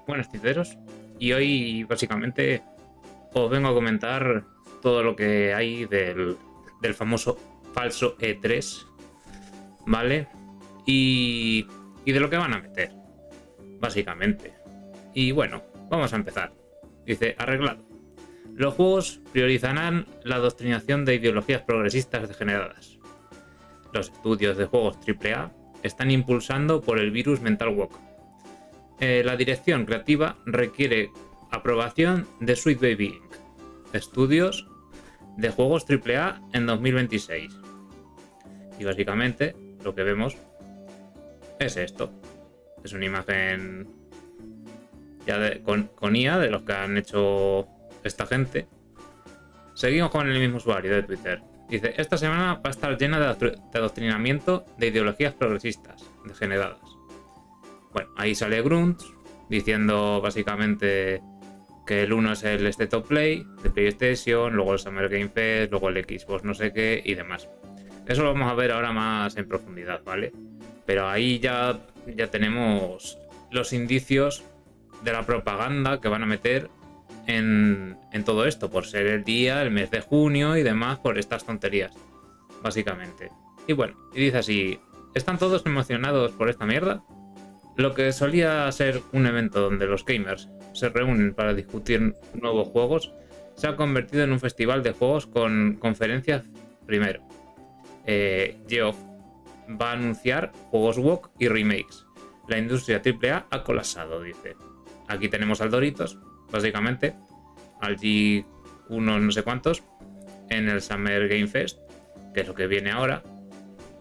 Buenos tinteros, y hoy básicamente os vengo a comentar todo lo que hay del famoso falso E3, ¿vale? Y de lo que van a meter, básicamente. Y bueno, vamos a empezar. Dice, arreglado. Los juegos priorizarán la adoctrinación de ideologías progresistas degeneradas. Los estudios de juegos AAA están impulsando por el virus Mental Walk. La dirección creativa requiere aprobación de Sweet Baby Inc. Estudios de juegos AAA en 2026. Y básicamente lo que vemos es esto. Es una imagen ya con IA de los que han hecho esta gente. Seguimos con el mismo usuario de Twitter. Dice, esta semana va a estar llena de adoctrinamiento de ideologías progresistas degeneradas. Bueno, ahí sale Grunt diciendo básicamente que el 1 es el State of Play de PlayStation, luego el Summer Game Fest, luego el Xbox no sé qué y demás. Eso lo vamos a ver ahora más en profundidad, ¿vale? Pero ahí ya tenemos los indicios de la propaganda que van a meter en todo esto, por ser el día, el mes de junio y demás, por estas tonterías, básicamente. Y bueno, y dice así, ¿están todos emocionados por esta mierda? Lo que solía ser un evento donde los gamers se reúnen para discutir nuevos juegos se ha convertido en un festival de juegos con conferencias primero. Geoff va a anunciar juegos WoW y remakes. La industria AAA ha colapsado, dice. Aquí tenemos al Doritos, básicamente, al G1 no sé cuántos, en el Summer Game Fest, que es lo que viene ahora,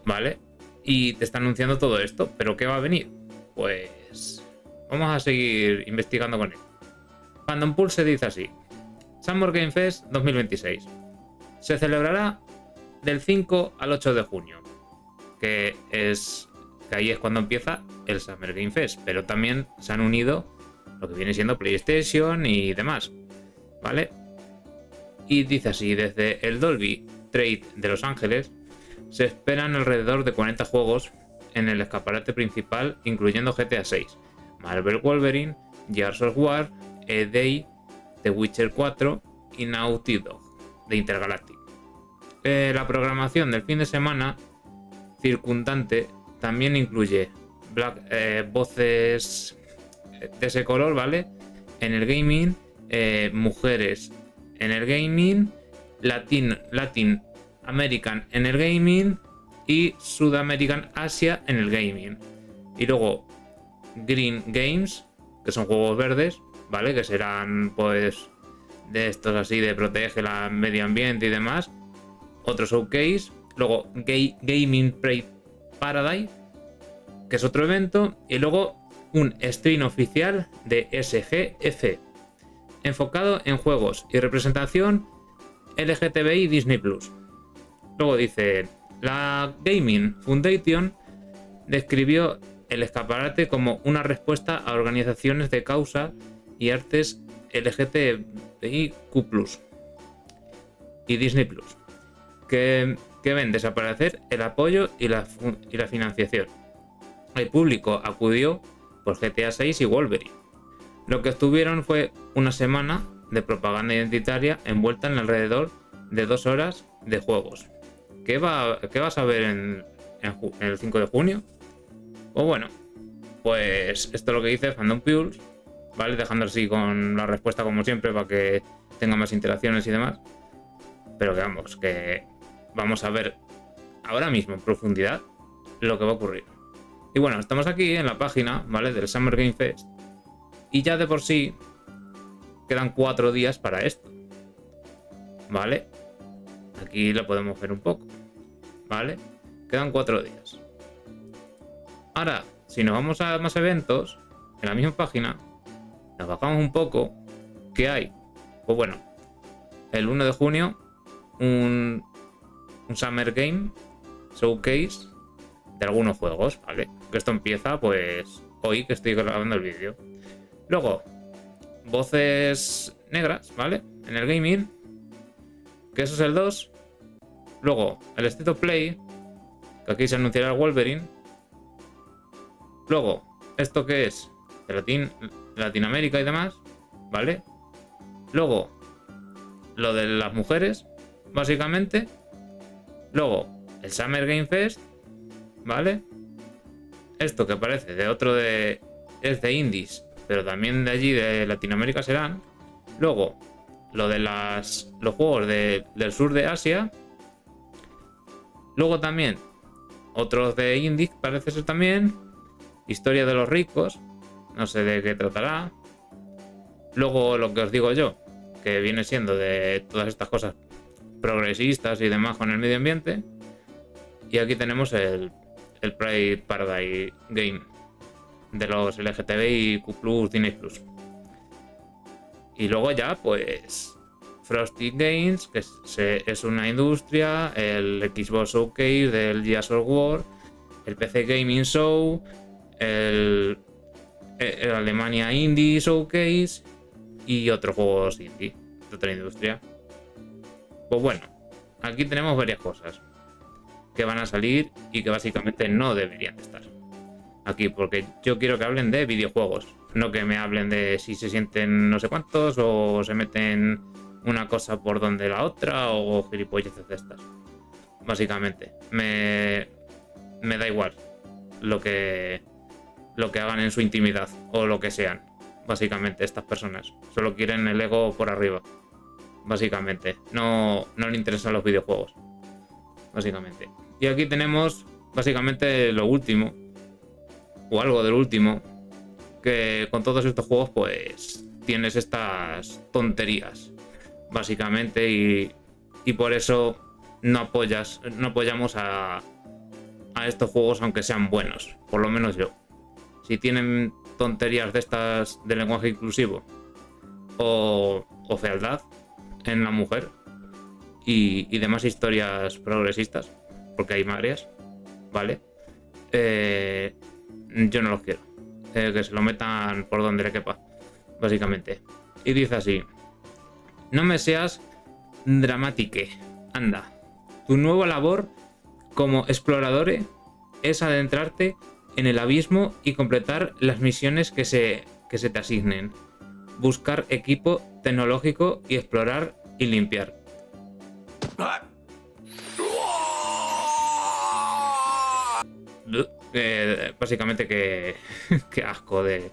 ¿vale? Y te está anunciando todo esto, pero ¿qué va a venir? Pues vamos a seguir investigando con él. Fandom Pulse dice así: Summer Game Fest 2026 se celebrará del 5 al 8 de junio, que ahí es cuando empieza el Summer Game Fest, pero también se han unido lo que viene siendo PlayStation y demás, ¿vale? Y dice así, desde el Dolby Trade de Los Ángeles se esperan alrededor de 40 juegos en el escaparate principal, incluyendo GTA 6, Marvel Wolverine, Gears of War, A-Day, The Witcher 4 y Naughty Dog de Intergalactic. La programación del fin de semana circundante también incluye voces de ese color, ¿vale? En el gaming, mujeres en el gaming, Latin American en el gaming y Sudamerican Asia en el gaming. Y luego Green Games, que son juegos verdes, ¿vale? Que serán pues de estos así de protege el medio ambiente y demás. Otro showcase. Luego Gaming Paradise, que es otro evento. Y luego un stream oficial de SGF, enfocado en juegos y representación LGTBI Disney Plus. Luego dice, la Gaming Foundation describió el escaparate como una respuesta a organizaciones de causa y artes LGTBIQ+, y Disney Plus, que ven desaparecer el apoyo y la financiación. El público acudió por GTA 6 y Wolverine. Lo que obtuvieron fue una semana de propaganda identitaria envuelta en alrededor de 2 horas de juegos. ¿Qué vas a ver en el 5 de junio? O bueno, pues esto es lo que dice Fandom Pulse, ¿vale? Dejando así con la respuesta como siempre para que tenga más interacciones y demás. Pero que vamos a ver ahora mismo en profundidad lo que va a ocurrir. Y bueno, estamos aquí en la página, ¿vale? Del Summer Game Fest. Y ya de por sí quedan 4 días para esto, ¿vale? Aquí lo podemos ver un poco, ¿vale? Quedan 4 días. Ahora, si nos vamos a más eventos, en la misma página, nos bajamos un poco, ¿qué hay? Pues bueno, el 1 de junio, un Summer Game Showcase de algunos juegos, ¿vale? Que esto empieza, pues, hoy que estoy grabando el vídeo. Luego, voces negras, ¿vale? En el gaming, que eso es el 2. Luego, el State of Play, que aquí se anunciará el Wolverine. Luego, ¿esto qué es? Latinoamérica y demás, ¿vale? Luego, lo de las mujeres, básicamente. Luego, el Summer Game Fest, ¿vale? Esto que parece de otro de... es de indies, pero también de allí, de Latinoamérica serán. Luego, lo de los juegos del sur de Asia. Luego también, otros de indies, parece ser también. Historia de los ricos, no sé de qué tratará. Luego, lo que os digo yo, que viene siendo de todas estas cosas progresistas y demás con el medio ambiente. Y aquí tenemos el Pride Paradise Game de los LGTBIQ+, Disney+. Y luego ya, pues, Frosty Games, que es una industria, el Xbox Showcase del Gears of War, el PC Gaming Show, el Alemania Indie Showcase y otros juegos indie de otra industria. Pues bueno, aquí tenemos varias cosas que van a salir y que básicamente no deberían estar aquí, porque yo quiero que hablen de videojuegos, no que me hablen de si se sienten no sé cuántos o se meten una cosa por donde la otra o gilipolleces de estas. Básicamente, me da igual lo que hagan en su intimidad o lo que sean. Básicamente, estas personas solo quieren el ego por arriba. Básicamente, no le interesan los videojuegos. Básicamente. Y aquí tenemos básicamente lo último, o algo del último, que con todos estos juegos pues tienes estas tonterías, básicamente, y por eso no apoyamos a estos juegos aunque sean buenos, por lo menos yo. Si tienen tonterías de estas de lenguaje inclusivo o fealdad en la mujer y demás historias progresistas, porque hay varias, ¿vale? Yo no los quiero. Que se lo metan por donde le quepa, básicamente. Y dice así: no me seas dramátique, anda. Tu nueva labor como explorador es adentrarte en el abismo y completar las misiones que se te asignen. Buscar equipo tecnológico y explorar y limpiar. Básicamente que asco de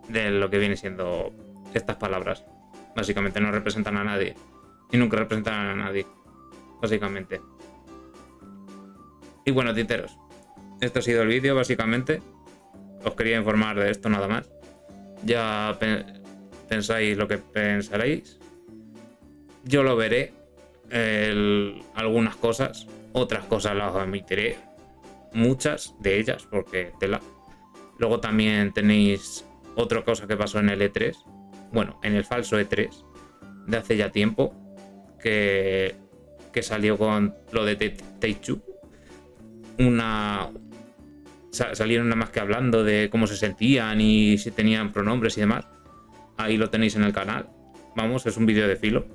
lo que viene siendo estas palabras. Básicamente no representan a nadie y nunca representan a nadie, básicamente. Y bueno, titeros, este ha sido el vídeo, básicamente. Os quería informar de esto nada más. Ya pensáis lo que pensaréis. Yo lo veré, algunas cosas, otras cosas las omitiré, muchas de ellas, porque tela. Luego también tenéis otra cosa que pasó en el E3, bueno, en el falso E3 de hace ya tiempo, que salió con lo de Take-Two. Salieron nada más que hablando de cómo se sentían y si tenían pronombres y demás. Ahí lo tenéis en el canal. Vamos, es un vídeo de filo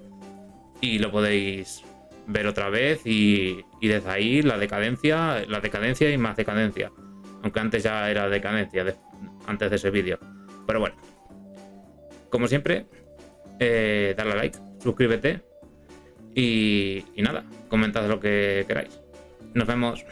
y lo podéis ver otra vez y desde ahí la decadencia y más decadencia, aunque antes ya era decadencia antes de ese vídeo. Pero bueno, como siempre, dale a like, suscríbete y nada, comentad lo que queráis. Nos vemos.